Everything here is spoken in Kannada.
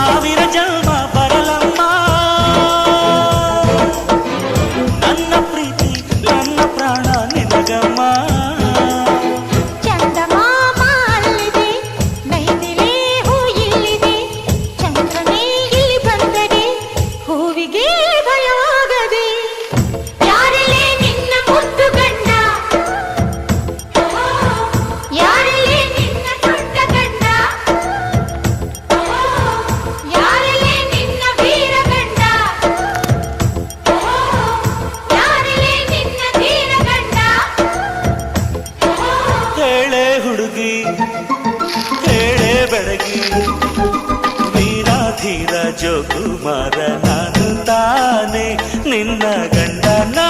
ಸಾವಿರ ಜನ್ಮ ಬರಲಮ್ಮ ನನ್ನ ಪ್ರೀತಿ ನನ್ನ ಪ್ರಾಣ ನಿನಗಮ್ಮ ಹುಡುಗಿ ಕೇಳೆ ಬೆಳಗಿ ವೀರಾಧೀರ ಜೋಕುಮಾರ ನಾನು ತಾನೆ ನಿನ್ನ ಗಂಡ ನಾ